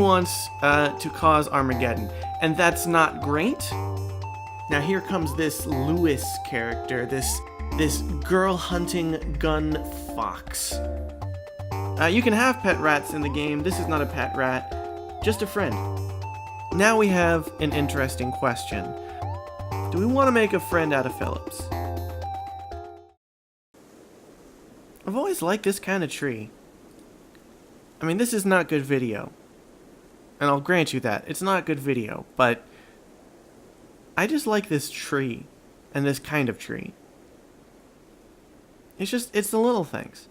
wants to cause Armageddon, and that's not great. Now here comes this Lewis character, this girl-hunting gun fox. You can have pet rats in the game. This is not a pet rat, just a friend. Now we have an interesting question. Do we want to make a friend out of Phillips? I've always liked this kind of tree. I mean, this is not good video. And I'll grant you that. It's not good video, but I just like this tree and this kind of tree. It's the little things.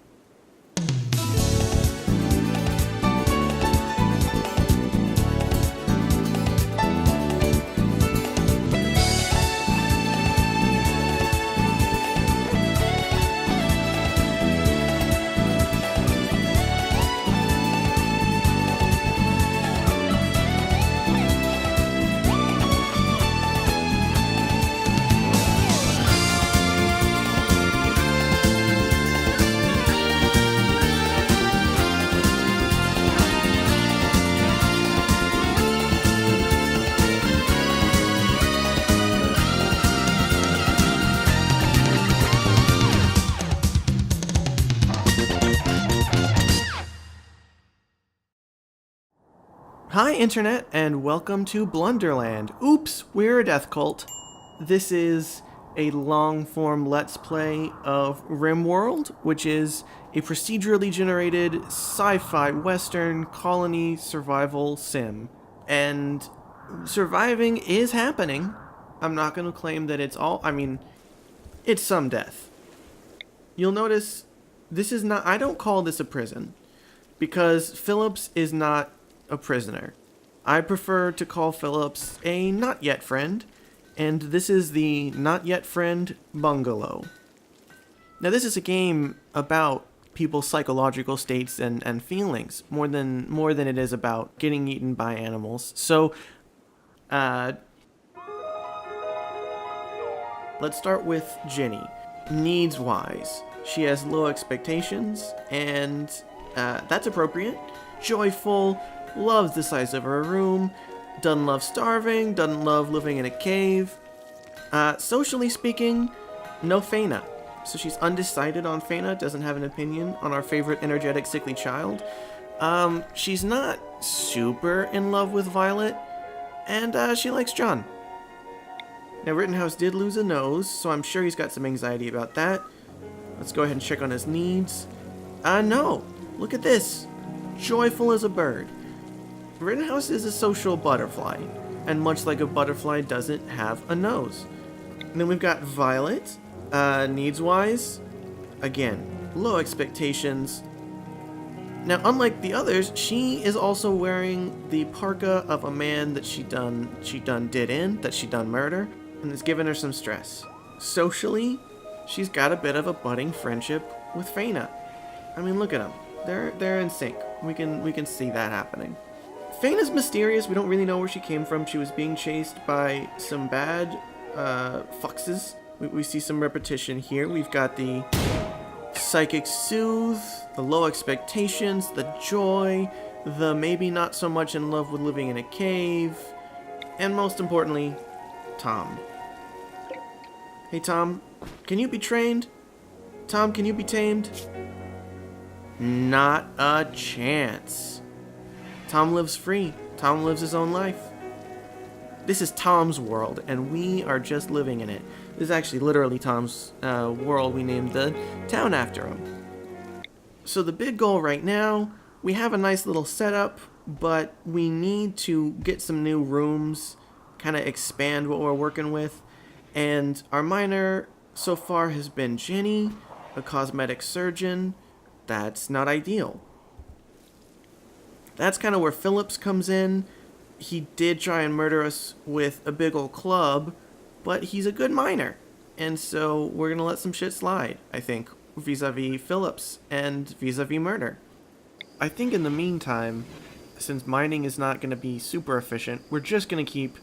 Hi Internet, and welcome to Blunderland. Oops, we're a death cult. This is a long-form Let's Play of Rimworld, which is a procedurally generated sci-fi western colony survival sim. And surviving is happening. I'm not going to claim that it's all, it's some death. You'll notice this is not, I don't call this a prison, because Phillips is not a prisoner. I prefer to call Phillips a not yet friend, and this is the not yet friend bungalow. Now this is a game about people's psychological states and feelings more than it is about getting eaten by animals. So let's start with Jenny. Needs wise, she has low expectations, and that's appropriate. Joyful, loves the size of her room, doesn't love starving, doesn't love living in a cave. Socially speaking, no Faina. So she's undecided on Faina, doesn't have an opinion on our favorite energetic sickly child. She's not super in love with Violet, and she likes John. Now Rittenhouse did lose a nose, so I'm sure he's got some anxiety about that. Let's go ahead and check on his needs. No, look at this. Joyful as a bird. Rittenhouse is a social butterfly, and much like a butterfly doesn't have a nose. And then we've got Violet, needs-wise, again, low expectations. Now, unlike the others, she is also wearing the parka of a man that she done murder, and it's given her some stress. Socially, she's got a bit of a budding friendship with Faina. I mean, look at them. They're in sync. We can see that happening. Faina's mysterious. We don't really know where she came from. She was being chased by some bad foxes. We see some repetition here. We've got the psychic soothe, the low expectations, the joy, the maybe not so much in love with living in a cave, and most importantly, Tom. Hey Tom, can you be trained? Tom, can you be tamed? Not a chance. Tom lives free. Tom lives his own life. This is Tom's world, and we are just living in it. This is actually literally Tom's world. We named the town after him. So the big goal right now, we have a nice little setup, but we need to get some new rooms, kind of expand what we're working with. And our miner so far has been Jenny, a cosmetic surgeon. That's not ideal. That's kind of where Phillips comes in. He did try and murder us with a big old club, but he's a good miner. And so we're going to let some shit slide, I think, vis-a-vis Phillips and vis-a-vis murder. I think in the meantime, since mining is not going to be super efficient, we're just going to keep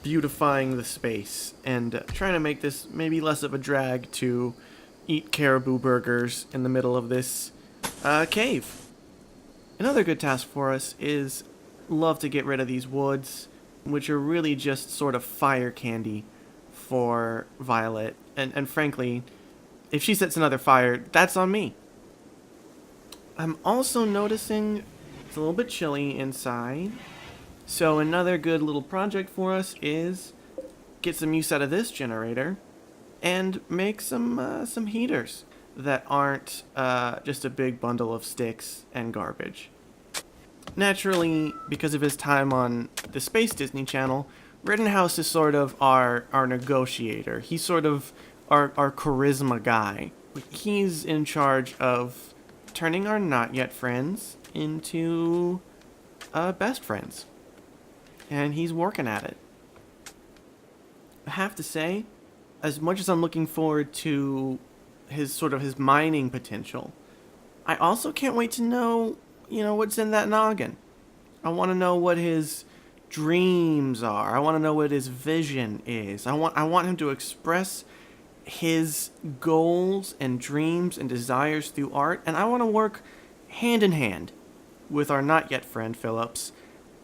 beautifying the space and trying to make this maybe less of a drag to eat caribou burgers in the middle of this cave. Another good task for us is love to get rid of these woods, which are really just sort of fire candy for Violet. And frankly, if she sets another fire, that's on me. I'm also noticing it's a little bit chilly inside. So another good little project for us is get some use out of this generator and make some heaters that aren't just a big bundle of sticks and garbage. Naturally, because of his time on the Space Disney Channel, Rittenhouse is sort of our negotiator. He's sort of our charisma guy. He's in charge of turning our not yet friends into best friends. And he's working at it. I have to say, as much as I'm looking forward to his mining potential, I also can't wait to know, what's in that noggin. I want to know what his dreams are. I want to know what his vision is. I want him to express his goals and dreams and desires through art, and I want to work hand in hand with our not yet friend Phillips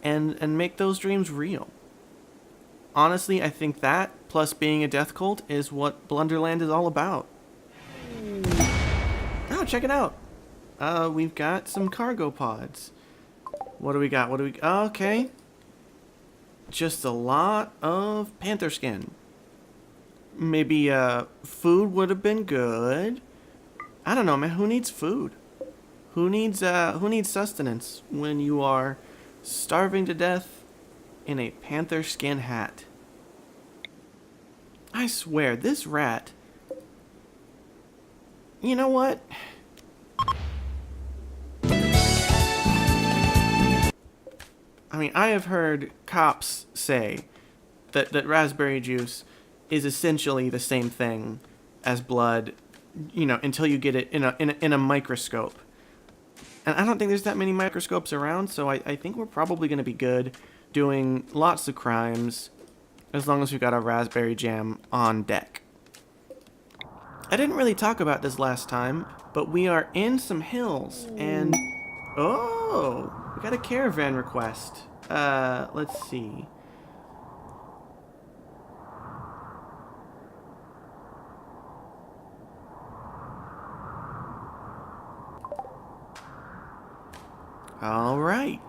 and make those dreams real. Honestly, I think that, plus being a death cult, is what Blunderland is all about. Oh, check it out. We've got some cargo pods. What do we got? Okay. Just a lot of panther skin. Maybe, food would have been good. I don't know, man. Who needs food? Who needs sustenance when you are starving to death in a panther skin hat? I swear, this rat... You know what? I mean, I have heard cops say that raspberry juice is essentially the same thing as blood, until you get it in a microscope. And I don't think there's that many microscopes around, so I think we're probably going to be good doing lots of crimes as long as we've got a raspberry jam on deck. I didn't really talk about this last time, but we are in some hills, and... Oh! We got a caravan request. Let's see. Alright.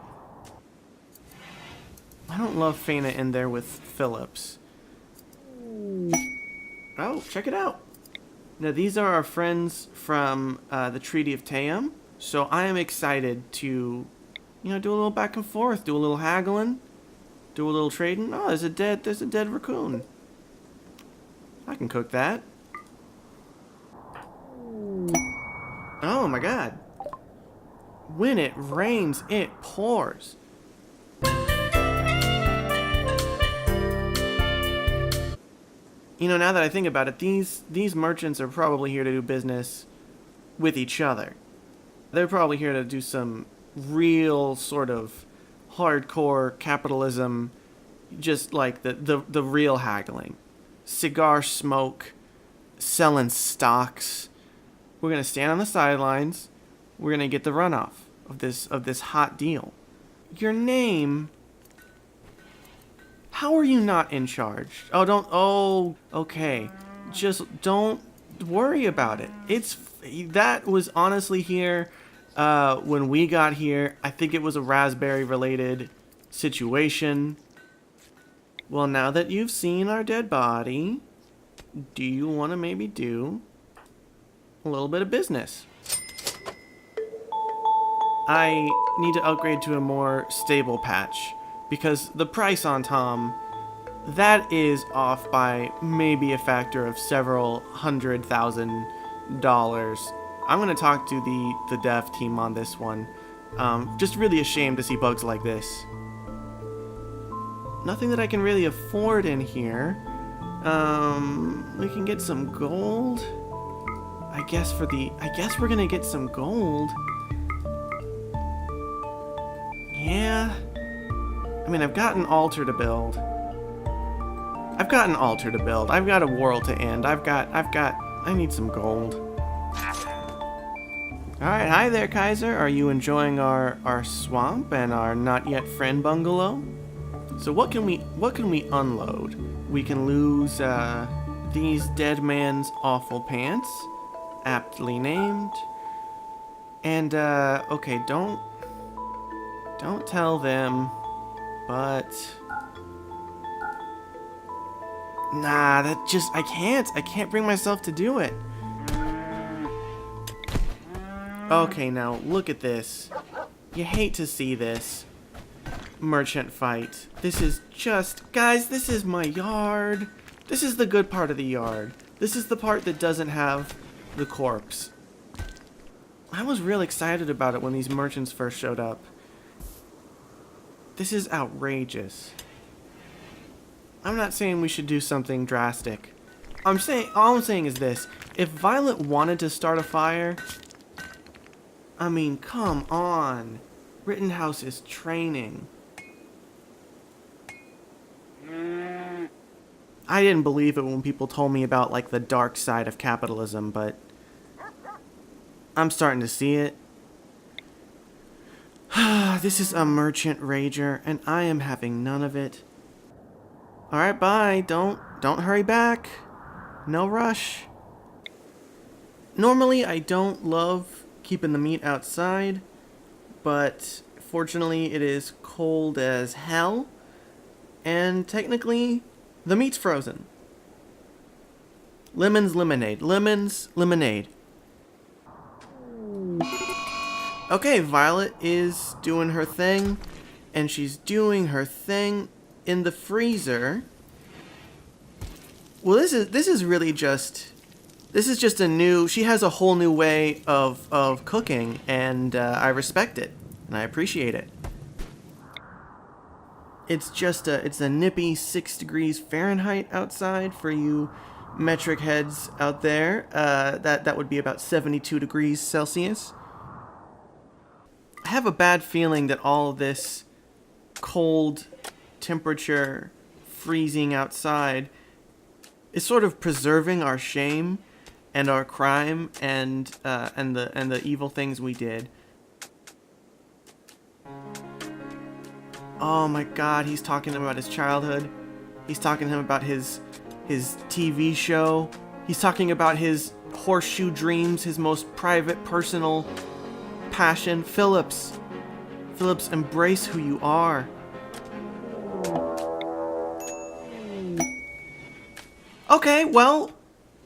I don't love Fana in there with Phillips. Oh, check it out. Now, these are our friends from the Treaty of Tayum. So I am excited to, do a little back and forth, do a little haggling, do a little trading. Oh, there's a dead raccoon. I can cook that. Oh my god. When it rains, it pours. Now that I think about it, these merchants are probably here to do business with each other. They're probably here to do some real sort of hardcore capitalism, just like the real haggling. Cigar smoke, selling stocks. We're going to stand on the sidelines. We're going to get the runoff of this hot deal. Your name... How are you not in charge? Okay. Just don't worry about it. That was honestly here when we got here. I think it was a raspberry related situation. Well, now that you've seen our dead body, do you want to maybe do a little bit of business? I need to upgrade to a more stable patch, because the price on Tom, that is off by maybe a factor of several $100,000. I'm going to talk to the dev team on this one. Just really ashamed to see bugs like this. Nothing that I can really afford in here. We can get some gold. I guess we're going to get some gold. Yeah. I mean, I've got an altar to build. I've got a world to end. I need some gold. Alright, hi there, Kaiser. Are you enjoying our swamp and our not yet friend bungalow? So what can we unload? We can lose these dead man's awful pants, aptly named. And okay, don't tell them, but nah, I can't bring myself to do it. Okay, now look at this. You hate to see this merchant fight. This is just, guys, this is my yard. This is the good part of the yard. This is the part that doesn't have the corpse. I was real excited about it when these merchants first showed up. This is outrageous. I'm not saying we should do something drastic. All I'm saying is this. If Violet wanted to start a fire, I mean, come on. Rittenhouse is training. I didn't believe it when people told me about, like, the dark side of capitalism, but I'm starting to see it. This is a merchant rager, and I am having none of it. Alright, bye. Don't hurry back. No rush. Normally, I don't love keeping the meat outside, but fortunately it is cold as hell, and technically the meat's frozen. Lemons lemonade. Okay, Violet is doing her thing, and she's doing her thing in the freezer. Well, this is really just, this is just a new, she has a whole new way of cooking, and I respect it, and I appreciate it. It's just it's a nippy 6 degrees Fahrenheit outside for you metric heads out there. That would be about 72 degrees Celsius. I have a bad feeling that all this cold temperature freezing outside is sort of preserving our shame and our crime and the evil things we did. Oh my god, he's talking to him about his childhood. He's talking to him about his TV show. He's talking about his horseshoe dreams, his most private, personal passion. Phillips, embrace who you are. Okay, well,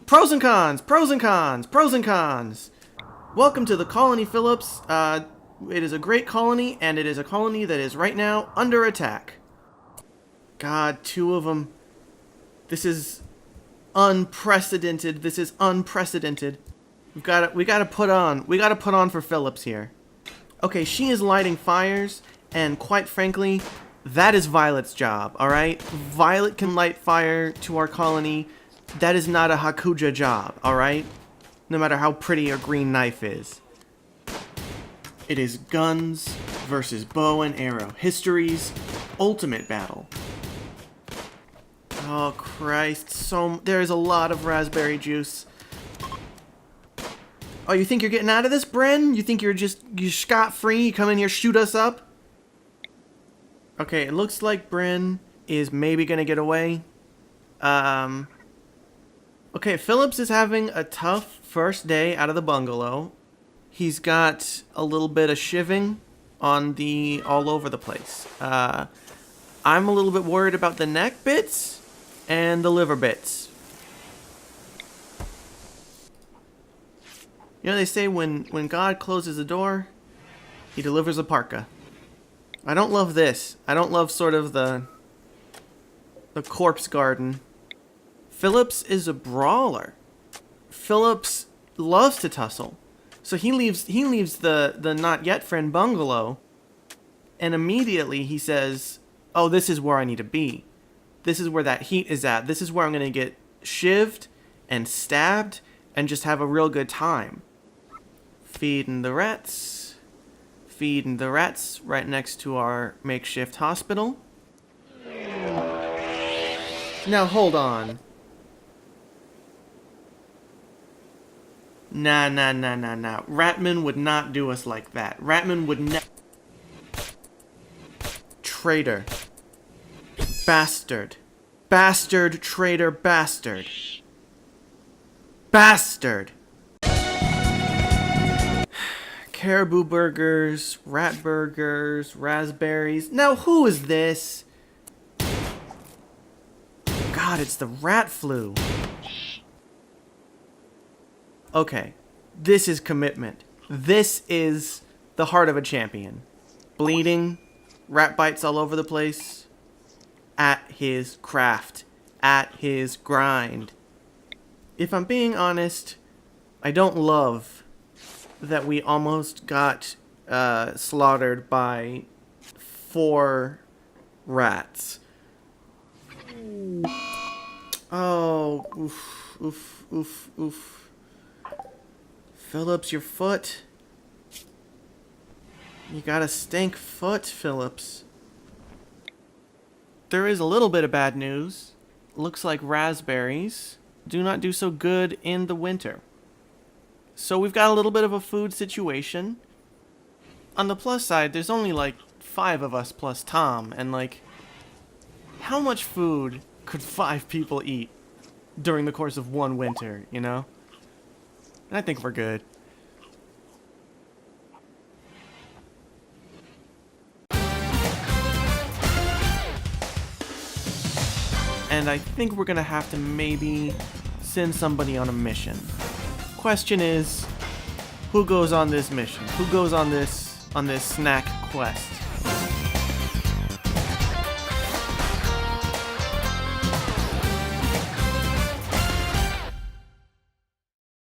pros and cons. Welcome to the colony, Phillips. It is a great colony, and it is a colony that is right now under attack. God, 2 of them. This is unprecedented. We gotta put on for Phillips here. Okay, she is lighting fires, and quite frankly, that is Violet's job, alright? Violet can light fire to our colony. That is not a Hakuja job, alright? No matter how pretty a green knife is. It is guns versus bow and arrow. History's ultimate battle. Oh Christ, there is a lot of raspberry juice. Oh, you think you're getting out of this, Bren? You think you're scot-free? You come in here, shoot us up? Okay, it looks like Bren is maybe gonna get away. Okay, Phillips is having a tough first day out of the bungalow. He's got a little bit of shiving on all over the place. I'm a little bit worried about the neck bits and the liver bits. You know, they say when God closes a door, he delivers a parka. I don't love this. I don't love sort of the corpse garden. Phillips is a brawler. Phillips loves to tussle. So he leaves the not yet friend bungalow, and immediately he says, oh, this is where I need to be. This is where that heat is at. This is where I'm going to get shivved and stabbed and just have a real good time. Feeding the rats right next to our makeshift hospital. Now hold on. Nah. Ratman would not do us like that. Ratman would never. Traitor. Bastard. Bastard, traitor, bastard. Bastard! Caribou burgers, rat burgers, raspberries. Now who is this? God, it's the rat flu. Okay, this is commitment. This is the heart of a champion. Bleeding, rat bites all over the place. At his craft. At his grind. If I'm being honest, I don't love that we almost got slaughtered by 4 rats. Oh, oof. Phillips, your foot. You got a stank foot, Phillips. There is a little bit of bad news. Looks like raspberries do not do so good in the winter. So we've got a little bit of a food situation. On the plus side, there's only like 5 of us plus Tom, and like, how much food could 5 people eat during the course of one winter, you know? And I think we're good. And I think we're gonna have to maybe send somebody on a mission. Question is, who goes on this mission? Who goes on this snack quest?